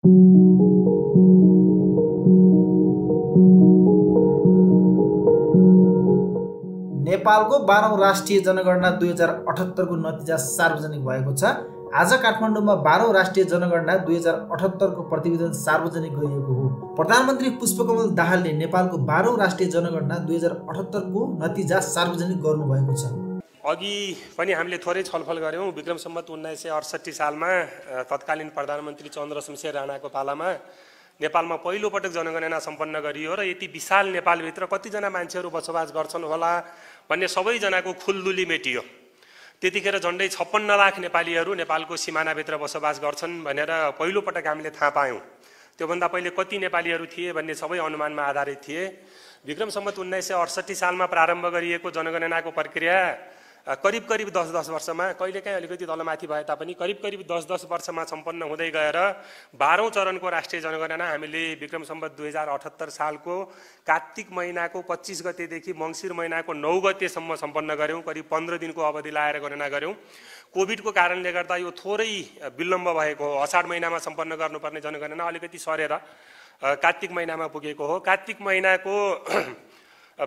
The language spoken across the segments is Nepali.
नेपालको 12औं राष्ट्रिय जनगणना 2078 को नतिजा सार्वजनिक भएको छ। आज काठमाडौँमा 12औं राष्ट्रिय जनगणना 2078 को प्रतिवेदन सार्वजनिक गरिएको हो। प्रधानमन्त्री पुष्पकमल दाहालले नेपालको 12औं राष्ट्रिय जनगणना 2078 को नतिजा सार्वजनिक गर्नुभएको छ। अघि पनि हामीले थोरै छलफल गर्यौं। विक्रम सम्वत 1968 सालमा तत्कालीन प्रधानमन्त्री चन्द्रशमशेर राणाको पालामा नेपालमा पहिलो पटक जनगणना सम्पन्न गरियो र यति विशाल नेपालभित्र कतिजना मान्छेहरू बसोबास गर्छन् होला भन्ने सबैजनाको खुल्दुली मेटियो। त्यतिखेर झन्डै 56 लाख नेपालीहरू नेपालको सिमानाभित्र बसोबास गर्छन् भनेर पहिलो पटक हामीले थाहा पायौं। त्योभन्दा पहिले कति नेपालीहरू थिए भन्ने सबै अनुमानमा आधारित थिए। विक्रम सम्वत 1968 सालमा प्रारम्भ गरिएको जनगणनाको प्रक्रिया करिब 10 वर्षमा, कहिलेकाहीँ अलिकति तलमाथि भए तापनि करिब 10 वर्षमा सम्पन्न हुँदै गएर 12औं चरणको राष्ट्रिय जनगणना हामीले विक्रम सम्वत 2078 सालको कार्तिक महिनाको 25 गतेदेखि मङ्सिर महिनाको 9 गतेसम्म सम्पन्न गर्यौं। करिब 15 दिनको अवधि लाएर गणना गर्यौं। कोभिडको कारणले गर्दा यो थोरै विलम्ब भएको हो। अषाढ महिनामा सम्पन्न गर्नुपर्ने जनगणना अलिकति सरेर कार्तिक महिनामा पुगेको हो। कार्तिक महिनाको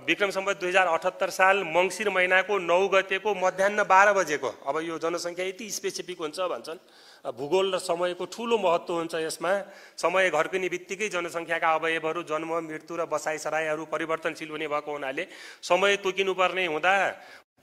विक्रम सम्वत 2078 साल मङ्सिर महिनाको 9 गतेको मध्याह्न 12 बजेको, अब यो जनसङ्ख्या यति स्पेसिफिक हुन्छ भन्छन्, भूगोल र समयको ठूलो महत्त्व हुन्छ यसमा। समय घर्किने बित्तिकै जनसङ्ख्याका अवयवहरू जन्म, मृत्यु र बसाइसराईहरू परिवर्तनशील हुने भएको हुनाले समय तोकिनुपर्ने हुँदा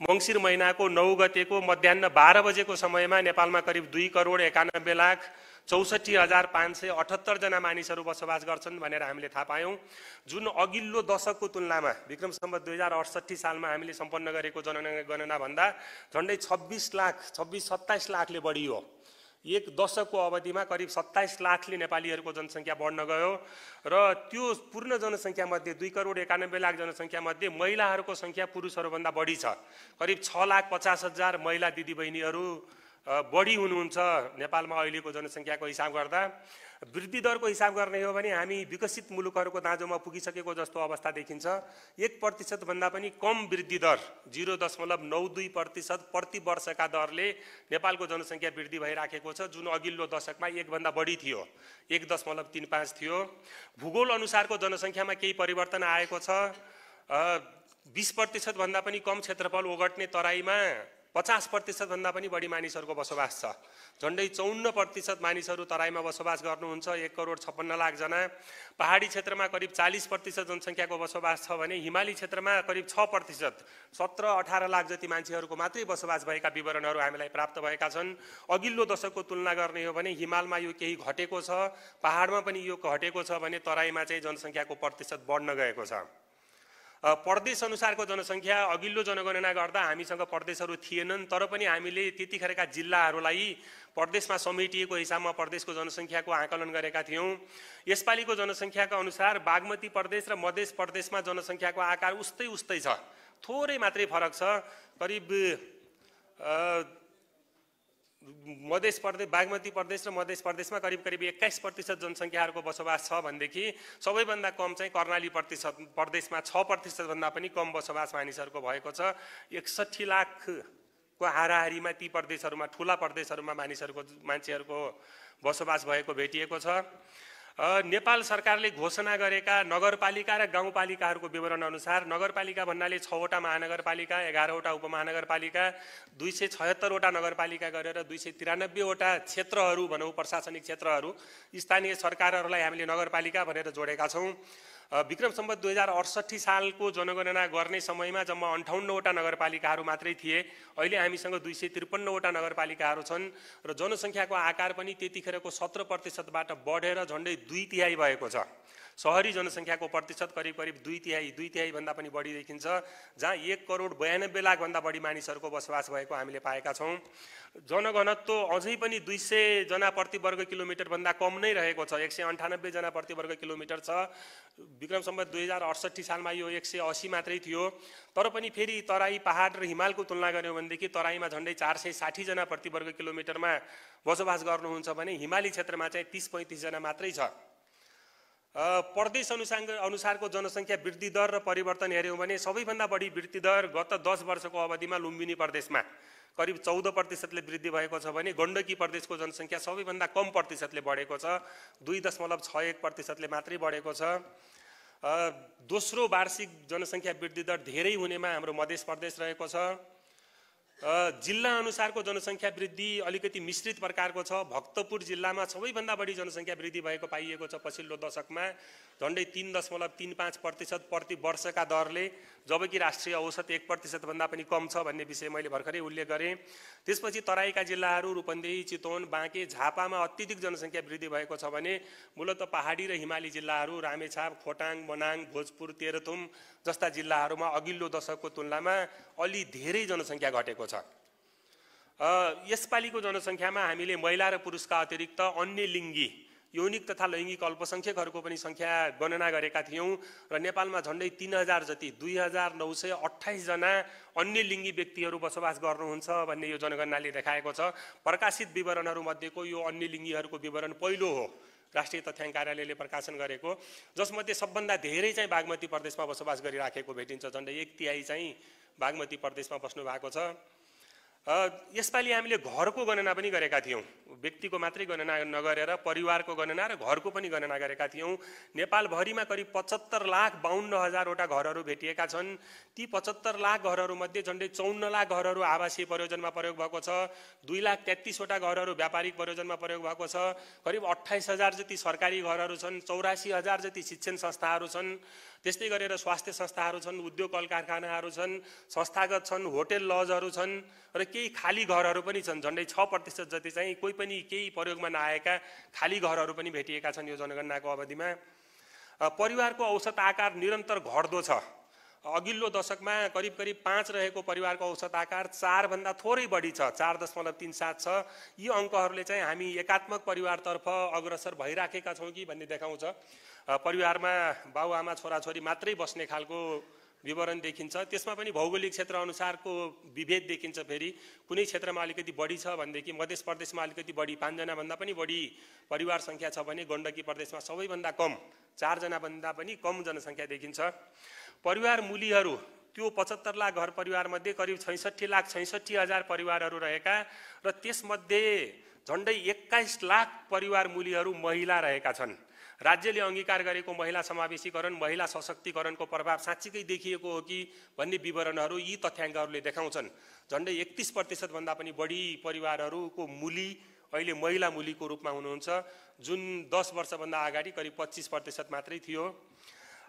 मङ्सिर महिनाको 9 गतेको मध्याह्न 12 बजेको समयमा नेपालमा करिब 2,91,64,578 जना मानिसहरू बसोबास गर्छन् भनेर हामीले थाहा पायौं। जुन अघिल्लो दशकको तुलनामा विक्रम सम्वत 2068 सालमा हामीले सम्पन्न गरेको जनगणना भन्दा झन्डै 27 लाखले बढी हो। एक दशकको अवधिमा करिब 27 लाखले नेपालीहरूको जनसङ्ख्या बढ्न गयो र त्यो पूर्ण जनसङ्ख्या मध्ये 2,91,00,000 जनसङ्ख्या मध्ये महिलाहरूको सङ्ख्या पुरुषहरूभन्दा बढी छ। करिब 6,50,000 महिला दिदीबहिनीहरू बढी हुनुहुन्छ नेपालमा अहिलेको जनसङ्ख्याको हिसाब गर्दा। वृद्धि दरको हिसाब गर्ने हो भने हामी विकसित मुलुकहरूको दाँजोमा पुगिसकेको जस्तो अवस्था देखिन्छ। 1% भन्दा पनि कम वृद्धि दर 0.92% प्रति वर्षका दरले नेपालको जनसङ्ख्या वृद्धि भइराखेको छ, जुन अघिल्लो दशकमा 1 भन्दा बढी थियो, 1.35 थियो। भूगोल अनुसारको जनसङ्ख्यामा केही परिवर्तन आएको छ। 20% भन्दा पनि कम क्षेत्रफल ओगट्ने तराईमा 50% भन्दा पनि बढी मानिसहरूको बसोबास छ। झन्डै 54% मानिसहरू तराईमा बसोबास गर्नुहुन्छ, 1,56,00,000 जना। पहाडी क्षेत्रमा करिब 40% जनसङ्ख्याको बसोबास छ भने हिमाली क्षेत्रमा करिब 6%, 17-18 लाख जति मान्छेहरूको मात्रै बसोबास भएका विवरणहरू हामीलाई प्राप्त भएका छन्। अघिल्लो दशकको तुलना गर्ने हो भने हिमालमा यो केही घटेको छ, पहाडमा पनि यो घटेको छ भने तराईमा चाहिँ जनसङ्ख्याको प्रतिशत बढ्न गएको छ। प्रदेश अनुसारको जनसङ्ख्या अघिल्लो जनगणना गर्दा हामीसँग प्रदेशहरू थिएनन्, तर पनि हामीले त्यतिखेरका जिल्लाहरूलाई प्रदेशमा समेटिएको हिसाबमा प्रदेशको जनसङ्ख्याको आकलन गरेका थियौं। यसपालिको जनसङ्ख्याका अनुसार बागमती प्रदेश र मध्य प्रदेशमा जनसङ्ख्याको आकार उस्तै छ, थोरै मात्रै फरक छ। करिब बागमती प्रदेश र मध्य प्रदेशमा करिब 21% जनसङ्ख्याहरूको बसोबास छ भनेदेखि सबैभन्दा कम चाहिँ कर्णाली प्रदेशमा 6% भन्दा पनि कम बसोबास मानिसहरूको भएको छ। 61 लाखको हाराहारीमा ती प्रदेशहरूमा, ठुला प्रदेशहरूमा मान्छेहरूको बसोबास भएको भेटिएको छ। नेपाल सरकारले घोषणा गरेका नगरपालिका र गाउँपालिकाहरूको विवरण अनुसार नगरपालिका भन्नाले 6 वटा महानगरपालिका, 11 वटा उपमहानगरपालिका, 276 वटा नगरपालिका गरेर 293 वटा क्षेत्रहरू भनौँ, प्रशासनिक क्षेत्रहरू, स्थानीय सरकारहरूलाई हामीले नगरपालिका भनेर जोडेका छौँ। विक्रम सम्वत 2068 सालको जनगणना गर्ने समयमा जम्मा 58 वटा नगरपालिकाहरू मात्रै थिए। अहिले हामीसँग 253 वटा नगरपालिकाहरू छन् र जनसङ्ख्याको आकार पनि त्यतिखेरको 17%बाट बढेर झन्डै 2/3 भएको छ। शहरी जनसङ्ख्याको प्रतिशत करिब 2/3 भन्दा पनि बढी देखिन्छ, जहाँ 1,92,00,000 भन्दा बढी मानिसहरूको बसोबास भएको हामीले पाएका छौँ। जनघनत्व अझै पनि 200 जना प्रति वर्ग किलोमिटर भन्दा कम नै रहेको छ, 198 जना प्रति वर्ग किलोमिटर छ। विक्रम सम्वत 2068 सालमा यो 180 मात्रै थियो। तर पनि फेरि तराई, पहाड र हिमालको तुलना गर्यौं भनेदेखि तराईमा झन्डै 460 जना प्रति वर्ग किलोमिटरमा बसोबास गर्नुहुन्छ भने हिमाली क्षेत्रमा चाहिँ 30-35 जना मात्रै छ। प्रदेश अनुसारको जनसङ्ख्या वृद्धि दर र परिवर्तन हेऱ्यौँ भने सबैभन्दा बढी वृद्धि दर गत 10 वर्षको अवधिमा लुम्बिनी प्रदेशमा करिब 14% वृद्धि भएको छ भने गण्डकी प्रदेशको जनसङ्ख्या सबैभन्दा कम प्रतिशतले बढेको छ, 2.61% मात्रै बढेको छ। दोस्रो वार्षिक जनसङ्ख्या वृद्धि दर धेरै हुनेमा हाम्रो मध्य प्रदेश रहेको छ। जिल्ला अनुसारको जनसङ्ख्या वृद्धि अलिकति मिश्रित प्रकारको छ। भक्तपुर जिल्लामा सबैभन्दा बढी जनसङ्ख्या वृद्धि भएको पाइएको छ पछिल्लो दशकमा, झन्डै 3.35% प्रति वर्षका दरले, जबकि राष्ट्रिय औसत 1% भन्दा पनि कम छ भन्ने विषय मैले भर्खरै उल्लेख गरेँ। त्यसपछि तराईका जिल्लाहरू रूपन्देही, चितवन, बाँके, झापामा अत्यधिक जनसङ्ख्या वृद्धि भएको छ भने मूलतः पहाडी र हिमाली जिल्लाहरू रामेछाप, खोटाङ, मनाङ, भोजपुर, तेह्रथुम जस्ता जिल्लाहरूमा अघिल्लो दशकको तुलनामा अलि धेरै जनसङ्ख्या घटेको छ। यसपालिको जनसङ्ख्यामा हामीले महिला र पुरुषका अतिरिक्त अन्य लिङ्गी यौनिक तथा लैङ्गिक अल्पसङ्ख्यकहरूको पनि सङ्ख्या गणना गरेका थियौँ र नेपालमा झन्डै 3000 जति 2928 जना अन्य लिङ्गी व्यक्तिहरू बसोबास गर्नुहुन्छ भन्ने यो जनगणनाले देखाएको छ। प्रकाशित विवरणहरू मध्येको यो अन्य लिङ्गीहरूको विवरण पहिलो हो राष्ट्रिय तथ्याङ्क कार्यालयले प्रकाशन गरेको, जसमध्ये सबभन्दा धेरै चाहिँ बागमती प्रदेशमा बसोबास गरिराखेको भेटिन्छ। झन्डै 1/3 चाहिँ बागमती प्रदेशमा बस्नु भएको छ। यसपालि हामीले घरको गणना पनि गरेका थियौँ, व्यक्तिको मात्रै गणना नगरेर परिवारको गणना र घरको पनि गणना गरेका थियौँ। नेपालभरिमा करिब 75,52,000वटा घरहरू भेटिएका छन्। ती 75 लाख घरहरूमध्ये झन्डै 54 लाख घरहरू आवासीय प्रयोजनमा प्रयोग भएको छ, 2,33,000वटा घरहरू व्यापारिक प्रयोजनमा प्रयोग भएको छ, करिब 28,000 जति सरकारी घरहरू छन्, 84,000 जति शिक्षण संस्थाहरू छन्, त्यस्तै गरेर स्वास्थ्य संस्थाहरू छन्, उद्योग कल कारखानाहरू छन्, संस्थागत छन्, होटेल लजहरू छन् र केही खाली घरहरू पनि छन्। झन्डै 6% जति चाहिँ कोही पनि केही प्रयोगमा नआएका खाली घरहरू पनि भेटिएका छन् यो जनगणनाको अवधिमा। परिवारको औसत आकार निरन्तर घट्दो छ। अघिल्लो दशकमा करिब 5 रहेको परिवारको औसत आकार 4 भन्दा थोरै बढी छ, 4.37 छ। यी अङ्कहरूले चाहिँ हामी एकात्मक परिवारतर्फ अग्रसर भइराखेका छौँ कि भन्ने देखाउँछ। परिवारमा बाबुआमा छोराछोरी मात्रै बस्ने खालको विवरण देखिन्छ। त्यसमा पनि भौगोलिक क्षेत्र अनुसारको विभेद देखिन्छ। फेरि कुनै क्षेत्रमा अलिकति बढी छ भनेदेखि मध्य प्रदेशमा अलिकति बढी 5 जना भन्दा पनि बढी परिवार सङ्ख्या छ भने गण्डकी प्रदेशमा सबैभन्दा कम 4 जना भन्दा पनि कम जनसङ्ख्या देखिन्छ। परिवार मूलीहरू त्यो 75 लाख घर परिवारमध्ये करिब 66,66,000 परिवारहरू रहेका र त्यसमध्ये झन्डै 21 लाख परिवार मूलीहरू महिला रहेका छन्। राज्यले अङ्गीकार गरेको महिला समावेशीकरण, महिला सशक्तिकरणको प्रभाव साँच्चीकै देखिएको हो कि भन्ने विवरणहरू यी तथ्याङ्कहरूले देखाउँछन्। झन्डै 31% भन्दा पनि बढी परिवारहरूको मूली अहिले महिला मूलीको रूपमा हुनुहुन्छ, जुन 10 वर्षभन्दा अगाडि करिब 25% मात्रै थियो।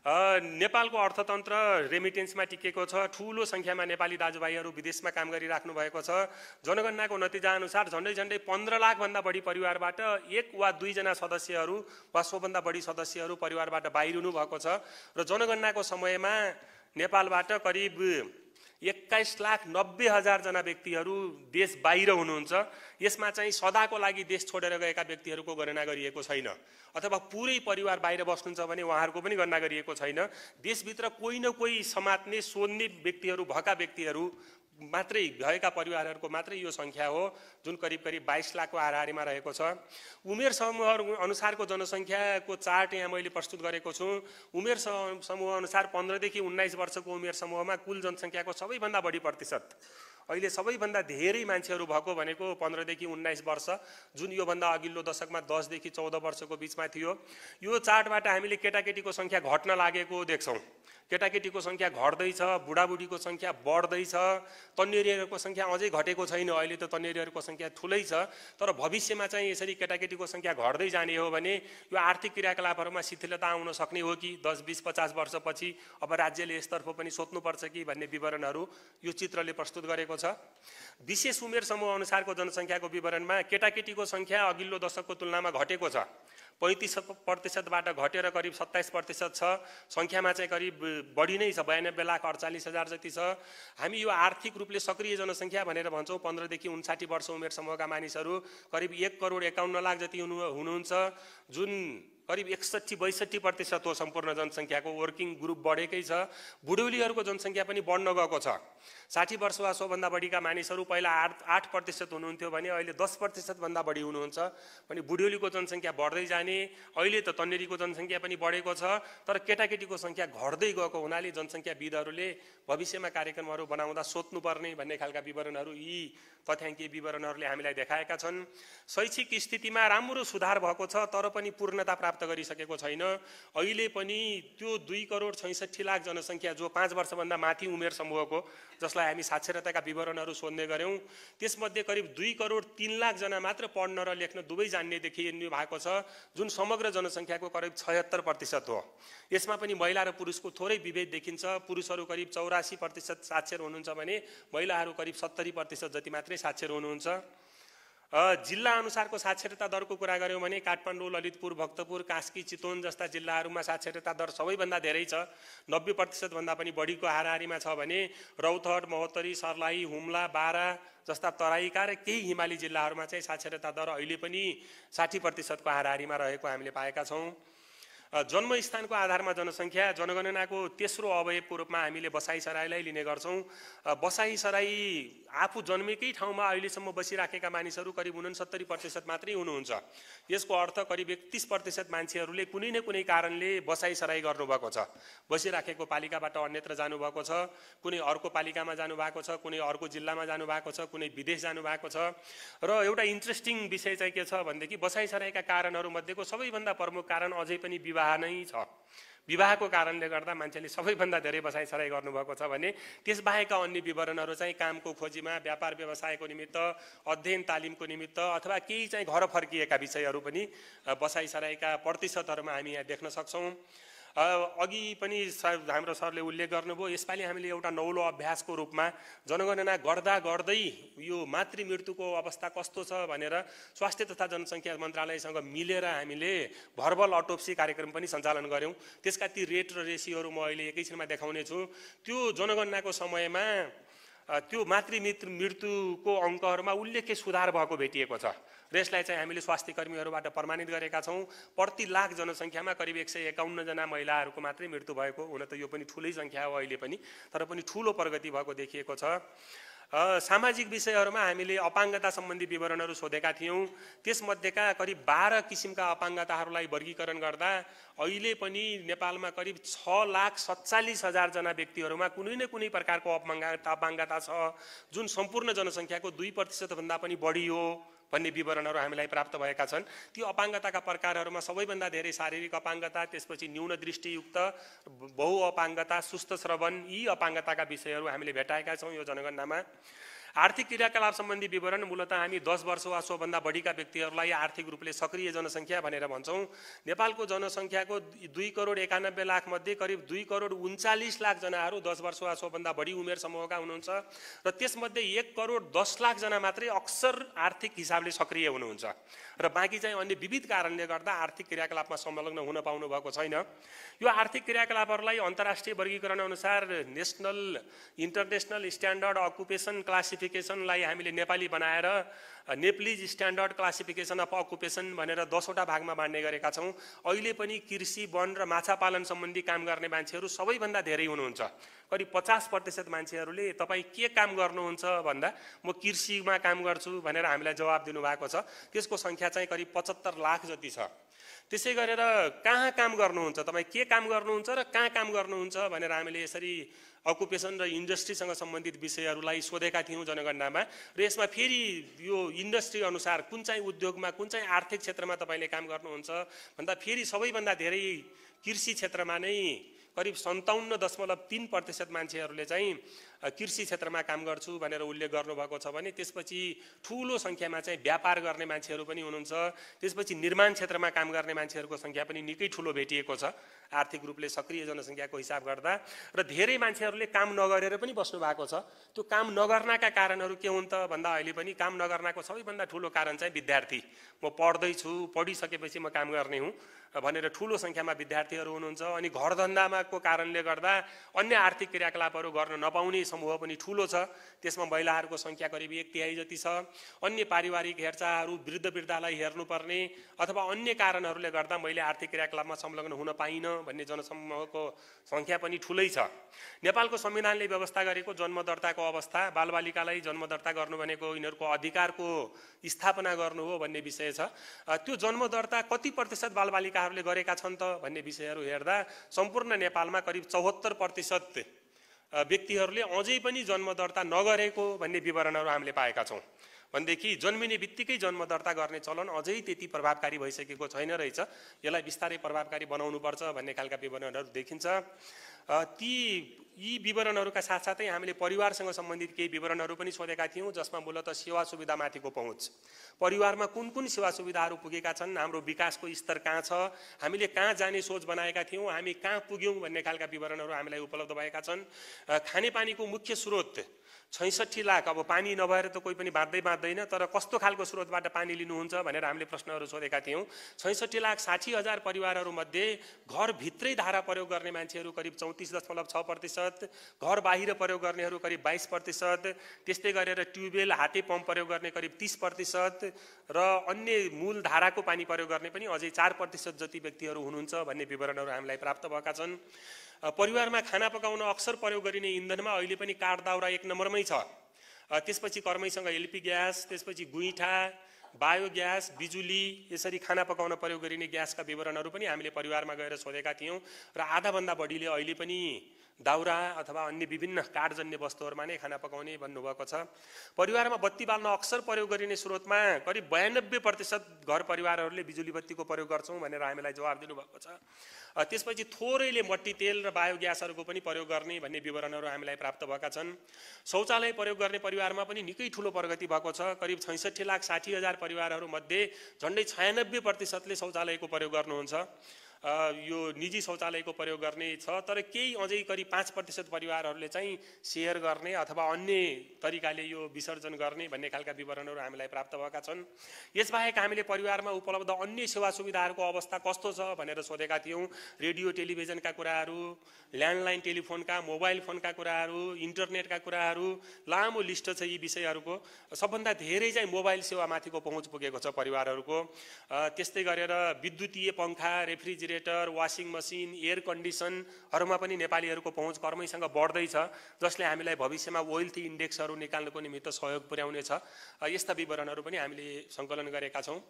नेपालको अर्थतन्त्र रेमिटेन्समा टिकेको छ। ठुलो सङ्ख्यामा नेपाली दाजुभाइहरू विदेशमा काम गरिराख्नु भएको छ। जनगणनाको नतिजा अनुसार झन्डै 15 लाख भन्दा बढी परिवारबाट 1 वा 2 जना सदस्यहरू वा सोभन्दा बढी सदस्यहरू परिवारबाट बाहिरिनु भएको छ र जनगणनाको समयमा नेपालबाट करिब 21,90,000 जना व्यक्तिहरू देश बाहिर हुनुहुन्छ। यसमा चाहिँ सदाको लागि देश छोडेर गएका व्यक्तिहरूको गणना गरिएको छैन, अथवा पुरै परिवार बाहिर बस्नुहुन्छ भने उहाँहरूको पनि गणना गरिएको छैन। देशभित्र कोही न कोही समात्ने सोध्ने व्यक्तिहरू भएका व्यक्तिहरू मात्रै भएका परिवारहरूको मात्रै यो सङ्ख्या हो, जुन करिब 22 लाखको हाराहारीमा रहेको छ। उमेर समूह अनुसारको जनसङ्ख्याको चार्ट यहाँ मैले प्रस्तुत गरेको छु। उमेर समूह अनुसार 15 देखि 19 वर्षको उमेर समूहमा कुल जनसङ्ख्याको सबैभन्दा बढी प्रतिशत, अहिले सबैभन्दा धेरै मान्छेहरू भएको भनेको 15 देखि 19 वर्ष, जुन योभन्दा अघिल्लो दशकमा 10 देखि 14 वर्षको बिचमा थियो। यो चार्टबाट हामीले केटाकेटीको सङ्ख्या घट्न लागेको देख्छौँ। केटाकेटीको सङ्ख्या घट्दैछ, बुढाबुढीको सङ्ख्या बढ्दैछ, तन्नेरीहरूको सङ्ख्या अझै घटेको छैन। अहिले त तन्नेरीहरूको सङ्ख्या ठुलै छ, तर भविष्यमा चाहिँ यसरी केटाकेटीको सङ्ख्या घट्दै जाने हो भने यो आर्थिक क्रियाकलापहरूमा शिथिलता आउन सक्ने हो कि 10, 20, 50 वर्षपछि अब राज्यले यसतर्फ पनि सोच्नुपर्छ कि भन्ने विवरणहरू यो चित्रले प्रस्तुत गरेको छ। विशेष उमेर समूह अनुसारको जनसङ्ख्याको विवरणमा केटाकेटीको सङ्ख्या अघिल्लो दशकको तुलनामा घटेको छ। 35%बाट घटेर करिब 27% छ। सङ्ख्यामा चाहिँ करिब बढी नै छ, 92,48,000 जति छ। हामी यो आर्थिक रूपले सक्रिय जनसङ्ख्या भनेर भन्छौँ। 15 देखि 59 वर्ष उमेर समूहका मानिसहरू करिब 1,51,00,000 जति हुनुहुन्छ, जुन करिब 61-62% हो सम्पूर्ण जनसङ्ख्याको। वर्किङ ग्रुप बढेकै छ। बुढौलीहरूको जनसङ्ख्या पनि बढ्न गएको छ। 60 वर्ष वा सोभन्दा बढीका मानिसहरू पहिला 8% हुनुहुन्थ्यो भने अहिले 10% भन्दा बढी हुनुहुन्छ। पनि बुढौलीको जनसङ्ख्या बढ्दै जाने, अहिले त तन्नेरीको जनसङ्ख्या पनि बढेको छ, तर केटाकेटीको सङ्ख्या घट्दै गएको हुनाले जनसङ्ख्याविदहरूले भविष्यमा कार्यक्रमहरू बनाउँदा सोध्नुपर्ने भन्ने खालका विवरणहरू यी तथ्याङ्कीय विवरणहरूले हामीलाई देखाएका छन्। शैक्षिक स्थितिमा राम्रो सुधार भएको छ, तर पनि पूर्णता प्राप्त गरिसकेको छैन। अहिले पनि त्यो 2,66,00,000 जनसङ्ख्या जो 5 वर्षभन्दा माथि उमेर समूहको, जसलाई हामी साक्षरताका विवरणहरू सोध्ने गऱ्यौँ, त्यसमध्ये करिब 2,03,00,000 जना मात्र पढ्न र लेख्न दुवै जान्ने देखिनु भएको छ, जुन समग्र जनसङ्ख्याको करिब 76% हो। यसमा पनि महिला र पुरुषको थोरै विभेद देखिन्छ। पुरुषहरू करिब 84% साक्षर हुनुहुन्छ भने महिलाहरू करिब 70% जति मात्रै साक्षर हुनुहुन्छ। जिल्ला अनुसारको साक्षरता दरको कुरा गऱ्यौँ भने काठमाडौँ, ललितपुर, भक्तपुर, कास्की, चितवन जस्ता जिल्लाहरूमा साक्षरता दर सबैभन्दा धेरै छ। 90% भन्दा पनि बढीको हाराहारीमा छ भने रौतहट, महोत्तरी, सर्लाही, हुम्ला, बारा जस्ता तराईका र केही हिमाली जिल्लाहरूमा चाहिँ साक्षरता दर अहिले पनि 60% को हाराहारीमा रहेको हामीले पाएका छौँ। जन्मस्थानको आधारमा जनसङ्ख्या जनगणनाको तेस्रो अवयवको रूपमा हामीले बसाइसराईलाई लिने गर्छौँ। बसाइसराई आफू जन्मेकै ठाउँमा अहिलेसम्म बसिराखेका मानिसहरू करिब 69% मात्रै हुनुहुन्छ। यसको अर्थ करिब 31% मान्छेहरूले कुनै न कुनै कारणले बसाइसराई गर्नुभएको छ। बसिराखेको पालिकाबाट अन्यत्र जानुभएको छ, कुनै अर्को पालिकामा जानुभएको छ, कुनै अर्को जिल्लामा जानुभएको छ, कुनै विदेश जानुभएको छ। र एउटा इन्ट्रेस्टिङ विषय चाहिँ के छ भनेदेखि बसाइसराईका कारणहरूमध्येको सबैभन्दा प्रमुख कारण अझै पनि विवाह नै छ। विवाहको कारणले गर्दा मान्छेले सबैभन्दा धेरै बसाइसराई गर्नुभएको छ भने त्यसबाहेकका अन्य विवरणहरू चाहिँ कामको खोजीमा, व्यापार व्यवसायको निमित्त, अध्ययन तालिमको निमित्त अथवा केही चाहिँ घर फर्किएका विषयहरू पनि बसाइसराईका प्रतिशतहरूमा हामी यहाँ देख्न सक्छौँ। अघि पनि हाम्रो सरले उल्लेख गर्नुभयो, यसपालि हामीले एउटा नौलो अभ्यासको रूपमा जनगणना गर्दा गर्दै यो मातृ मृत्युको अवस्था कस्तो छ भनेर स्वास्थ्य तथा जनसङ्ख्या मन्त्रालयसँग मिलेर हामीले भर्बल अटोप्सी कार्यक्रम पनि सञ्चालन गऱ्यौँ। त्यसका ती रेट र रेसियोहरू म अहिले एकैछिनमा देखाउने छु। त्यो जनगणनाको समयमा त्यो मातृ मृत्युको अङ्कहरूमा उल्लेख्य सुधार भएको भेटिएको छ र यसलाई चाहिँ हामीले स्वास्थ्य कर्मीहरूबाट प्रमाणित गरेका छौँ। प्रति लाख जनसङ्ख्यामा करिब 151 जना महिलाहरूको मात्रै मृत्यु भएको, हुन त यो पनि ठुलै सङ्ख्या हो अहिले पनि, तर पनि ठुलो प्रगति भएको देखिएको छ। सामाजिक विषयहरूमा हामीले अपाङ्गता सम्बन्धी विवरणहरू सोधेका थियौँ। त्यसमध्येका करिब 12 किसिमका अपाङ्गताहरूलाई वर्गीकरण गर्दा अहिले पनि नेपालमा करिब 6,47,000 जना व्यक्तिहरूमा कुनै न कुनै प्रकारको अपाङ्गता छ, जुन सम्पूर्ण जनसङ्ख्याको 2% भन्दा पनि बढी हो भन्ने विवरणहरू हामीलाई प्राप्त भएका छन्। त्यो अपाङ्गताका प्रकारहरूमा सबैभन्दा धेरै शारीरिक अपाङ्गता, त्यसपछि न्यून दृष्टियुक्त, बहु अपाङ्गता, सुस्त श्रवण, यी अपाङ्गताका विषयहरू हामीले भेटाएका छौँ यो जनगणनामा। आर्थिक क्रियाकलाप सम्बन्धी विवरण मूलतः हामी 10 वर्ष वा सोभन्दा बढीका व्यक्तिहरूलाई आर्थिक रूपले सक्रिय जनसङ्ख्या भनेर भन्छौँ। नेपालको जनसङ्ख्याको 2,91,00,000 मध्ये करिब 2,39,00,000 जनाहरू 10 वर्ष वा सोभन्दा बढी उमेर समूहका हुनुहुन्छ र त्यसमध्ये 1,10,00,000 जना मात्रै अक्सर आर्थिक हिसाबले सक्रिय हुनुहुन्छ र बाँकी चाहिँ अन्य विविध कारणले गर्दा आर्थिक क्रियाकलापमा संलग्न हुन पाउनु भएको छैन। यो आर्थिक क्रियाकलापहरूलाई अन्तर्राष्ट्रिय वर्गीकरण अनुसार नेसनल इन्टरनेसनल स्ट्यान्डर्ड अकुपेसन क्लासिफिकेसनलाई हामीले नेपाली बनाएर Nepalese standard classification of occupation भनेर 10 वटा भागमा बाँड्ने गरेका छौँ। अहिले पनि कृषि, वन र माछा पालन सम्बन्धी काम गर्ने मान्छेहरू सबैभन्दा धेरै हुनुहुन्छ। करिब 50% मान्छेहरूले तपाईँ के काम गर्नुहुन्छ भन्दा म कृषिमा काम गर्छु भनेर हामीलाई जवाब दिनुभएको छ। त्यसको सङ्ख्या चाहिँ करिब 75 लाख जति छ। त्यसै गरेर कहाँ काम गर्नुहुन्छ, तपाईँ के काम गर्नुहुन्छ र कहाँ काम गर्नुहुन्छ भनेर हामीले यसरी अकुपेसन र इन्डस्ट्रीसँग सम्बन्धित विषयहरूलाई सोधेका थियौँ जनगणनामा र यसमा फेरि यो इन्डस्ट्री अनुसार कुन चाहिँ उद्योगमा, कुन चाहिँ आर्थिक क्षेत्रमा तपाईँले काम गर्नुहुन्छ भन्दा फेरि सबैभन्दा धेरै कृषि क्षेत्रमा नै करिब 57.3% मान्छेहरूले चाहिँ कृषि क्षेत्रमा काम गर्छु भनेर उल्लेख गर्नुभएको छ भने त्यसपछि ठुलो सङ्ख्यामा चाहिँ व्यापार गर्ने मान्छेहरू पनि हुनुहुन्छ। त्यसपछि निर्माण क्षेत्रमा काम गर्ने मान्छेहरूको सङ्ख्या पनि निकै ठुलो भेटिएको छ आर्थिक रूपले सक्रिय जनसङ्ख्याको हिसाब गर्दा। र धेरै मान्छेहरूले काम नगरेर पनि बस्नु भएको छ। त्यो काम नगर्नका कारणहरू के हुन् त भन्दा अहिले पनि काम नगर्नको सबैभन्दा ठुलो कारण चाहिँ विद्यार्थी। म पढ्दैछु, पढिसकेपछि म काम गर्ने हुँ भनेर ठुलो सङ्ख्यामा विद्यार्थीहरू हुनुहुन्छ। अनि घरधन्दामाको कारणले गर्दा अन्य आर्थिक क्रियाकलापहरू गर्न नपाउने समूह पनि ठुलो छ, त्यसमा महिलाहरूको सङ्ख्या करिब 1/3 जति छ। अन्य पारिवारिक हेरचाहहरू, वृद्धलाई हेर्नुपर्ने अथवा अन्य कारणहरूले गर्दा मैले आर्थिक क्रियाकलापमा संलग्न हुन पाइनँ भन्ने जनसमूहको सङ्ख्या पनि ठुलै छ। नेपालको संविधानले व्यवस्था गरेको जन्म दर्ताको अवस्था, बालबालिकालाई जन्म दर्ता गर्नु भनेको यिनीहरूको अधिकारको स्थापना गर्नु हो भन्ने विषय छ। त्यो जन्म दर्ता कति प्रतिशत बालबालिकाहरूले गरेका छन् त भन्ने विषयहरू हेर्दा सम्पूर्ण नेपालमा करिब 74% व्यक्तिहरूले अझै पनि जन्म दर्ता नगरेको भन्ने विवरणहरू हामीले पाएका छौँ। भनेदेखि जन्मिने बित्तिकै जन्म दर्ता गर्ने चलन अझै त्यति प्रभावकारी भइसकेको छैन रहेछ। यसलाई बिस्तारै प्रभावकारी बनाउनुपर्छ भन्ने खालका विवरणहरू देखिन्छ। यी विवरणहरूका साथसाथै हामीले परिवारसँग सम्बन्धित केही विवरणहरू पनि सोधेका थियौँ, जसमा मूलतः सेवा सुविधामाथिको पहुँच, परिवारमा कुन कुन सेवा सुविधाहरू पुगेका छन्, हाम्रो विकासको स्तर कहाँ छ, हामीले कहाँ जाने सोच बनाएका थियौँ, हामी कहाँ पुग्यौँ भन्ने खालका विवरणहरू हामीलाई उपलब्ध भएका छन्। खानेपानीको मुख्य स्रोत 66 लाख, अब पानी नभएर त कोही पनि बाँच्दैन, तर कस्तो खालको स्रोतबाट पानी लिनुहुन्छ भनेर हामीले प्रश्नहरू सोधेका थियौँ। 66,60,000 परिवारहरूमध्ये घरभित्रै धारा प्रयोग गर्ने मान्छेहरू करिब 34.6%, घर बाहिर प्रयोग गर्नेहरू करिब 22%, त्यस्तै गरेर ट्युबवेल हाते पम्प प्रयोग गर्ने करिब 30% र अन्य मूल धाराको पानी प्रयोग गर्ने पनि अझै 4% जति व्यक्तिहरू हुनुहुन्छ भन्ने विवरणहरू हामीलाई प्राप्त भएका छन्। परिवारमा खाना पकाउन अक्सर प्रयोग गरिने इन्धनमा अहिले पनि काठ दाउरा 1 नम्बरमै छ। त्यसपछि कर्मैसँग एलपी ग्यास, त्यसपछि गुइठा, बायोग्यास, बिजुली, यसरी खाना पकाउन प्रयोग गरिने ग्यासका विवरणहरू पनि हामीले परिवारमा गएर सोधेका थियौँ र आधाभन्दा बढीले अहिले पनि दाउरा अथवा अन्य विभिन्न काठजन्य वस्तुहरूमा नै खाना पकाउने भन्नुभएको छ। परिवारमा बत्ती बाल्न अक्सर प्रयोग गरिने स्रोतमा करिब 92% घर परिवारहरूले बिजुली बत्तीको प्रयोग गर्छौँ भनेर हामीलाई जवाब दिनुभएको छ। त्यसपछि थोरैले मट्टी तेल र बायोग्यासहरूको पनि प्रयोग गर्ने भन्ने विवरणहरू हामीलाई प्राप्त भएका छन्। शौचालय प्रयोग गर्ने परिवारमा पनि निकै ठुलो प्रगति भएको छ। करिब 66,60,000 परिवारहरूमध्ये झन्डै 96%ले शौचालयको प्रयोग गर्नुहुन्छ। यो निजी शौचालयको प्रयोग गर्ने छ, तर केही अझै करिब 5% परिवारहरूले चाहिँ सेयर गर्ने अथवा अन्य तरिकाले यो विसर्जन गर्ने भन्ने खालका विवरणहरू हामीलाई प्राप्त भएका छन्। यसबाहेक हामीले परिवारमा उपलब्ध अन्य सेवा सुविधाहरूको अवस्था कस्तो छ भनेर सोधेका थियौँ। रेडियो टेलिभिजनका कुराहरू, ल्यान्डलाइन टेलिफोनका, मोबाइल फोनका कुराहरू, इन्टरनेटका कुराहरू, लामो लिस्ट छ यी विषयहरूको। सबभन्दा धेरै चाहिँ मोबाइल सेवामाथिको पहुँच पुगेको छ परिवारहरूको। त्यस्तै गरेर विद्युतीय पङ्खा, रेफ्रिजरेटर, वासिङ मसिन, एयर कन्डिसनहरूमा पनि नेपालीहरूको पहुँच कर्मैसँग बढ्दैछ, जसले हामीलाई भविष्यमा वेल्थ इन्डेक्सहरू निकाल्नको निमित्त सहयोग पुर्याउनेछ। यस्ता विवरणहरू पनि हामीले सङ्कलन गरेका छौँ।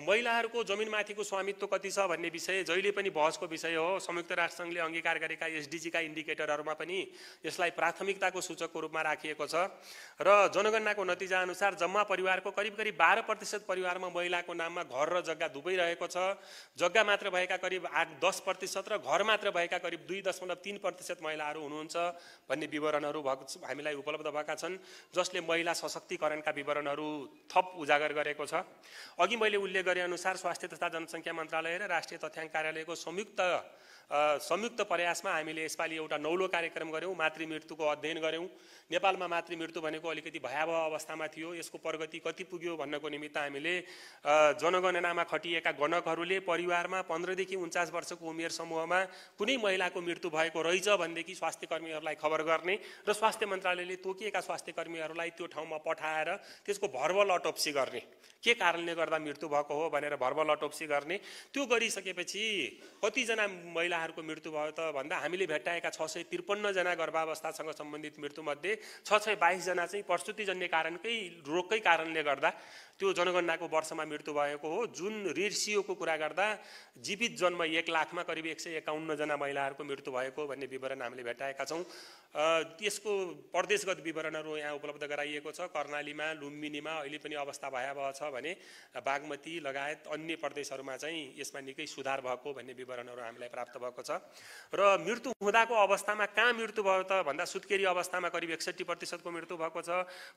महिलाहरूको जमिनमाथिको स्वामित्व कति छ भन्ने विषय जहिले पनि बहसको विषय हो। संयुक्त राष्ट्रसङ्घले अङ्गीकार गरेका एसडिजीका इन्डिकेटरहरूमा पनि यसलाई प्राथमिकताको सूचकको रूपमा राखिएको छ र जनगणनाको नतिजा अनुसार जम्मा परिवारको करिब 12% परिवारमा महिलाको नाममा घर र जग्गा दुवै रहेको छ। जग्गा मात्र भएका करिब 8-10% र घर मात्र भएका करिब 2.3% महिलाहरू हुनुहुन्छ भन्ने विवरणहरू हामीलाई उपलब्ध भएका छन्, जसले महिला सशक्तिकरणका विवरणहरू थप उजागर गरेको छ। अघि मैले उल्लेख गरे अनुसार स्वास्थ्य तथा जनसङ्ख्या मन्त्रालय र राष्ट्रिय तथ्याङ्क कार्यालयको संयुक्त प्रयासमा हामीले यसपालि एउटा नौलो कार्यक्रम गऱ्यौँ, मातृ मृत्युको अध्ययन गऱ्यौँ। नेपालमा मातृ मृत्यु भनेको अलिकति भयावह अवस्थामा थियो, यसको प्रगति कति पुग्यो भन्नको निमित्त हामीले जनगणनामा खटिएका गणकहरूले परिवारमा 15 देखि 49 वर्षको उमेर समूहमा कुनै महिलाको मृत्यु भएको रहेछ भनेदेखि स्वास्थ्य कर्मीहरूलाई खबर गर्ने र स्वास्थ्य मन्त्रालयले तोकिएका स्वास्थ्य कर्मीहरूलाई त्यो ठाउँमा पठाएर त्यसको भर्बल अटोप्सी गर्ने, के कारणले गर्दा मृत्यु भएको हो भनेर भर्बल अटोप्सी गर्ने। त्यो गरिसकेपछि कतिजना महिलाहरूको मृत्यु भयो त भन्दा हामीले भेट्टाएका 653 जना गर्भावस्थासँग सम्बन्धित मृत्युमध्ये 622 जना चाहिँ प्रसुतिजन्य रोगकै कारणले गर्दा त्यो जनगणनाको वर्षमा मृत्यु भएको हो। जुन रेसियोको कुरा गर्दा जीवित जन्म 1 लाखमा करिब 151 जना महिलाहरूको मृत्यु भएको भन्ने विवरण हामीले भेट्टाएका छौँ। त्यसको प्रदेशगत विवरणहरू यहाँ उपलब्ध गराइएको छ। कर्णालीमा, लुम्बिनीमा अहिले पनि अवस्था भयावह छ भने बागमती लगायत अन्य प्रदेशहरूमा चाहिँ यसमा निकै सुधार भएको भन्ने विवरणहरू हामीलाई प्राप्त भएको छ। र मृत्यु हुँदाको अवस्थामा कहाँ मृत्यु भयो त भन्दा सुत्केरी अवस्थामा करिब 61% को मृत्यु भएको छ,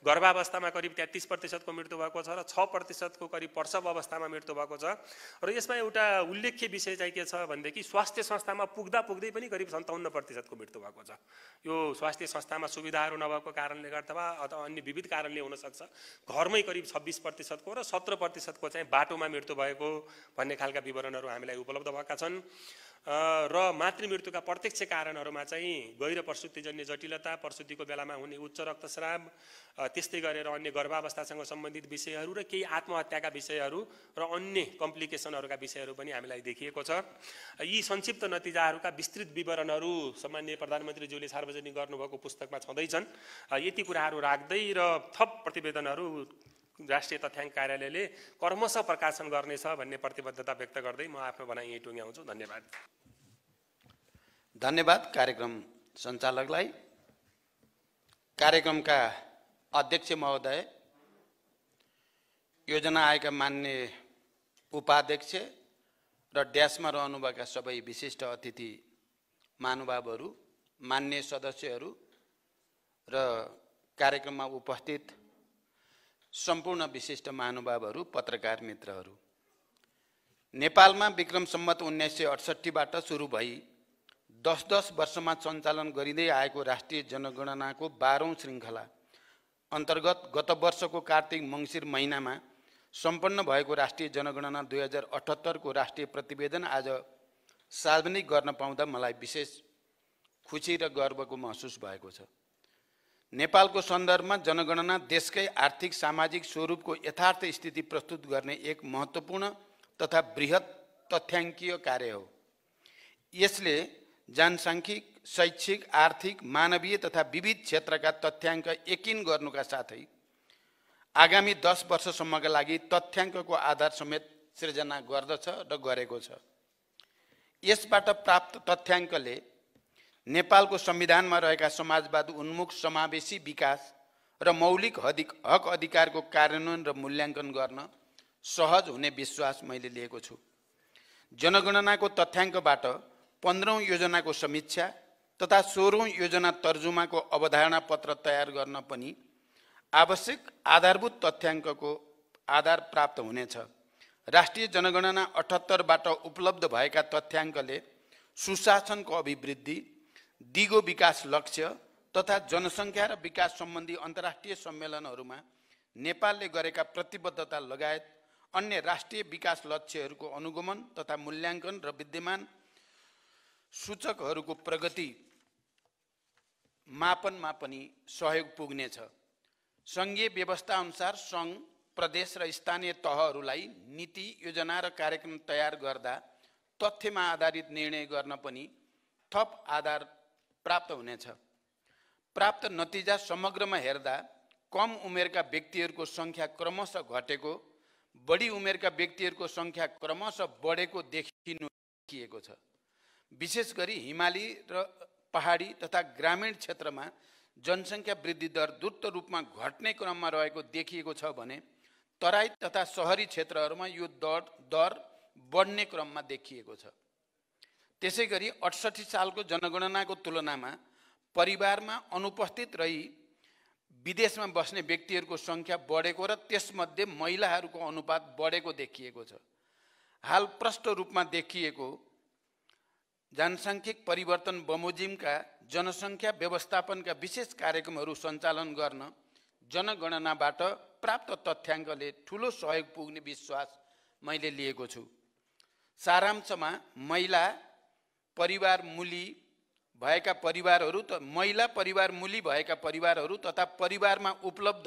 गर्भावस्थामा करिब 33% को मृत्यु भएको छ र 6% को करिब प्रसव अवस्थामा मृत्यु भएको छ। र यसमा एउटा उल्लेख्य विषय चाहिँ के छ भनेदेखि स्वास्थ्य संस्थामा पुग्दै पनि करिब 57% को मृत्यु भएको छ। यो स्वास्थ्य संस्थामा सुविधाहरू नभएको कारणले गर्दा अथवा अन्य विविध कारणले हुन सक्छ। घरमै करिब 26% को र 17% को चाहिँ बाटोमा मृत्यु भएको भन्ने खालका विवरणहरू हामीलाई उपलब्ध भएका छन्। र मातृमृत्युका प्रत्यक्ष कारणहरूमा चाहिँ गैर प्रसुतिजन्य जटिलता, प्रसुतिको बेलामा हुने उच्च रक्तस्राव, त्यस्तै गरेर अन्य गर्भावस्थासँग सम्बन्धित विषयहरू र केही आत्महत्याका विषयहरू र अन्य कम्प्लिकेसनहरूका विषयहरू पनि हामीलाई देखिएको छ। यी संक्षिप्त नतिजाहरूका विस्तृत विवरणहरू सम्माननीय प्रधानमन्त्रीज्यूले सार्वजनिक गर्नुभएको पुस्तकमा छँदैछन्। यति कुराहरू राख्दै र थप प्रतिवेदनहरू राष्ट्रिय तथ्याङ्क कार्यालयले कर्मशः प्रकाशन गर्नेछ भन्ने प्रतिबद्धता व्यक्त गर्दै म आफ्नो भनाइ यही टुङ्ग्याउँछु। धन्यवाद। धन्यवाद कार्यक्रम सञ्चालकलाई। कार्यक्रमका अध्यक्ष महोदय, योजना आयोगका मान्य उपाध्यक्ष र ड्यासमा रहनुभएका सबै विशिष्ट अतिथि महानुभावहरू, मान्य सदस्यहरू र कार्यक्रममा उपस्थित सम्पूर्ण विशिष्ट महानुभावहरू, पत्रकार मित्रहरू, नेपालमा विक्रम सम्वत 1968बाट सुरु भई 10-10 वर्षमा सञ्चालन गरिँदै आएको राष्ट्रिय जनगणनाको 12औं श्रृङ्खला अन्तर्गत गत वर्षको कार्तिक मङ्सिर महिनामा सम्पन्न भएको राष्ट्रिय जनगणना 2078 को राष्ट्रिय प्रतिवेदन आज सार्वजनिक गर्न पाउँदा मलाई विशेष खुसी र गर्वको महसुस भएको छ। नेपालको सन्दर्भमा जनगणना देशकै आर्थिक सामाजिक स्वरूपको यथार्थ स्थिति प्रस्तुत गर्ने एक महत्त्वपूर्ण तथा बृहत तथ्याङ्कीय कार्य हो। यसले जनसाङ्ख्यिक, शैक्षिक, आर्थिक, मानवीय तथा विविध क्षेत्रका तथ्याङ्क यकिन गर्नुका साथै आगामी 10 वर्षसम्मका लागि तथ्याङ्कको आधार समेत सृजना गर्दछ र गरेको छ। यसबाट प्राप्त तथ्याङ्कले नेपालको संविधानमा रहेका समाजवाद उन्मुख समावेशी विकास र मौलिक हक अधिकारको कार्यान्वयन र मूल्याङ्कन गर्न सहज हुने विश्वास मैले लिएको छु। जनगणनाको तथ्याङ्कबाट 15औं योजनाको समीक्षा तथा 16औं योजना तर्जुमाको अवधारणा पत्र तयार गर्न पनि आवश्यक आधारभूत तथ्याङ्कको आधार प्राप्त हुनेछ। राष्ट्रिय जनगणना 78बाट उपलब्ध भएका तथ्याङ्कले सुशासनको अभिवृद्धि, दिगो विकास लक्ष्य तथा जनसङ्ख्या र विकास सम्बन्धी अन्तर्राष्ट्रिय सम्मेलनहरूमा नेपालले गरेका प्रतिबद्धता लगायत अन्य राष्ट्रिय विकास लक्ष्यहरूको अनुगमन तथा मूल्याङ्कन र विद्यमान सूचकहरूको प्रगति मापनमा पनि सहयोग पुग्नेछ। सङ्घीय व्यवस्था अनुसार सङ्घ, प्रदेश र स्थानीय तहहरूलाई नीति, योजना र कार्यक्रम तयार गर्दा तथ्यमा आधारित निर्णय गर्न पनि थप आधार प्राप्त हुनेछ। प्राप्त नतिजा समग्रमा हेर्दा कम उमेरका व्यक्तिहरूको सङ्ख्या क्रमशः घटेको, बढी उमेरका व्यक्तिहरूको सङ्ख्या क्रमशः बढेको देखिएको छ। विशेष गरी हिमाली र पहाडी तथा ग्रामीण क्षेत्रमा जनसङ्ख्या वृद्धि दर द्रुत रूपमा घट्ने क्रममा रहेको देखिएको छ भने तराई तथा सहरी क्षेत्रहरूमा यो दर बढ्ने क्रममा देखिएको छ। त्यसै गरी 68 सालको जनगणनाको तुलनामा परिवारमा अनुपस्थित रही विदेशमा बस्ने व्यक्तिहरूको सङ्ख्या बढेको र त्यसमध्ये महिलाहरूको अनुपात बढेको देखिएको छ। हाल प्रष्ट रूपमा देखिएको जनसाङ्ख्यिक परिवर्तन बमोजिमका जनसङ्ख्या व्यवस्थापनका विशेष कार्यक्रमहरू सञ्चालन गर्न जनगणनाबाट प्राप्त तथ्याङ्कले ठुलो सहयोग पुग्ने विश्वास मैले लिएको छु। सारांशमा महिला परिवार मूली भएका परिवारहरू तथा परिवारमा उपलब्ध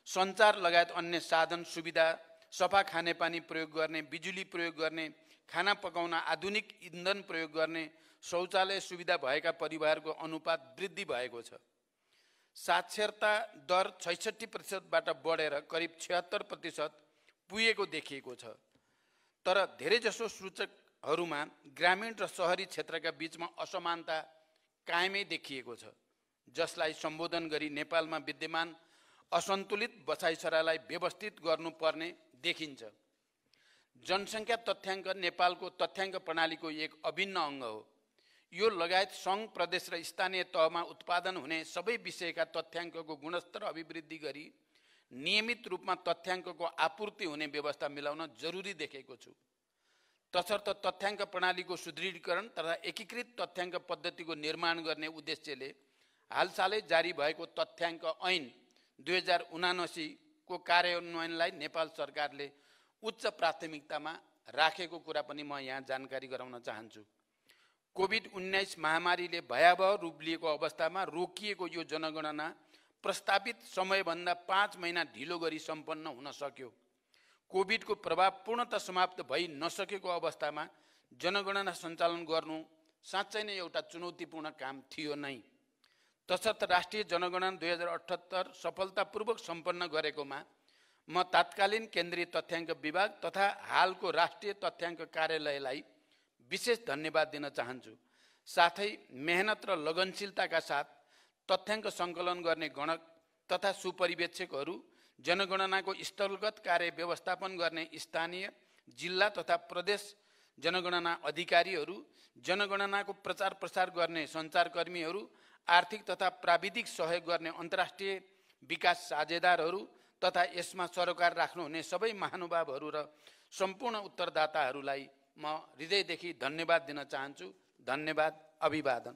सञ्चार लगायत अन्य साधन सुविधा, सफा खानेपानी प्रयोग गर्ने, बिजुली प्रयोग गर्ने, खाना पकाउन आधुनिक इन्धन प्रयोग गर्ने, शौचालय सुविधा भएका परिवारको अनुपात वृद्धि भएको छ। साक्षरता दर 66%बाट बढेर करिब 76% पुगेको देखिएको छ। तर धेरैजसो सूचकहरूमा ग्रामीण र सहरी क्षेत्रका बीचमा असमानता कायमै देखिएको छ, जसलाई सम्बोधन गरी नेपालमा विद्यमान असन्तुलित बसाइसरालाई व्यवस्थित गर्नुपर्ने देखिन्छ। जनसङ्ख्या तथ्याङ्क नेपालको तथ्याङ्क प्रणालीको एक अभिन्न अङ्ग हो। यो लगायत सङ्घ, प्रदेश र स्थानीय तहमा उत्पादन हुने सबै विषयका तथ्याङ्कको गुणस्तर अभिवृद्धि गरी नियमित रूपमा तथ्याङ्कको आपूर्ति हुने व्यवस्था मिलाउन जरुरी देखेको छु। तसर्थ तथ्याङ्क प्रणालीको सुदृढीकरण तथा एकीकृत तथ्याङ्क पद्धतिको निर्माण गर्ने उद्देश्यले हालसालै जारी भएको तथ्याङ्क ऐन 2079 को कार्यान्वयनलाई नेपाल सरकारले उच्च प्राथमिकतामा राखेको कुरा पनि म यहाँ जानकारी गराउन चाहन्छु। कोभिड-19 महामारीले भयावह रूप लिएको अवस्थामा रोकिएको यो जनगणना प्रस्तावित समयभन्दा 5 महिना ढिलो गरी सम्पन्न हुन सक्यो। कोभिडको प्रभाव पूर्णतः समाप्त भइ नसकेको अवस्थामा जनगणना सञ्चालन गर्नु साँच्चै नै एउटा चुनौतीपूर्ण काम थियो नै। तसर्थ राष्ट्रिय जनगणना 2078 सफलतापूर्वक सम्पन्न गरेकोमा म तात्कालीन केन्द्रीय तथ्याङ्क विभाग तथा हालको राष्ट्रिय तथ्याङ्क कार्यालयलाई विशेष धन्यवाद दिन चाहन्छु। साथै मेहनत र लगनशीलताका साथ तथ्याङ्क सङ्कलन गर्ने गणक तथा सुपरिवेक्षकहरू, जनगणनाको स्थलगत कार्य व्यवस्थापन गर्ने स्थानीय, जिल्ला तथा प्रदेश जनगणना अधिकारीहरू, जनगणनाको प्रचार प्रसार गर्ने सञ्चारकर्मीहरू, आर्थिक तथा प्राविधिक सहयोग गर्ने अन्तर्राष्ट्रिय विकास साझेदारहरू तथा यसमा सरोकार राख्नुहुने सबै महानुभावहरू र सम्पूर्ण उत्तरदाताहरूलाई म हृदयदेखि धन्यवाद दिन चाहन्छु। धन्यवाद, अभिवादन।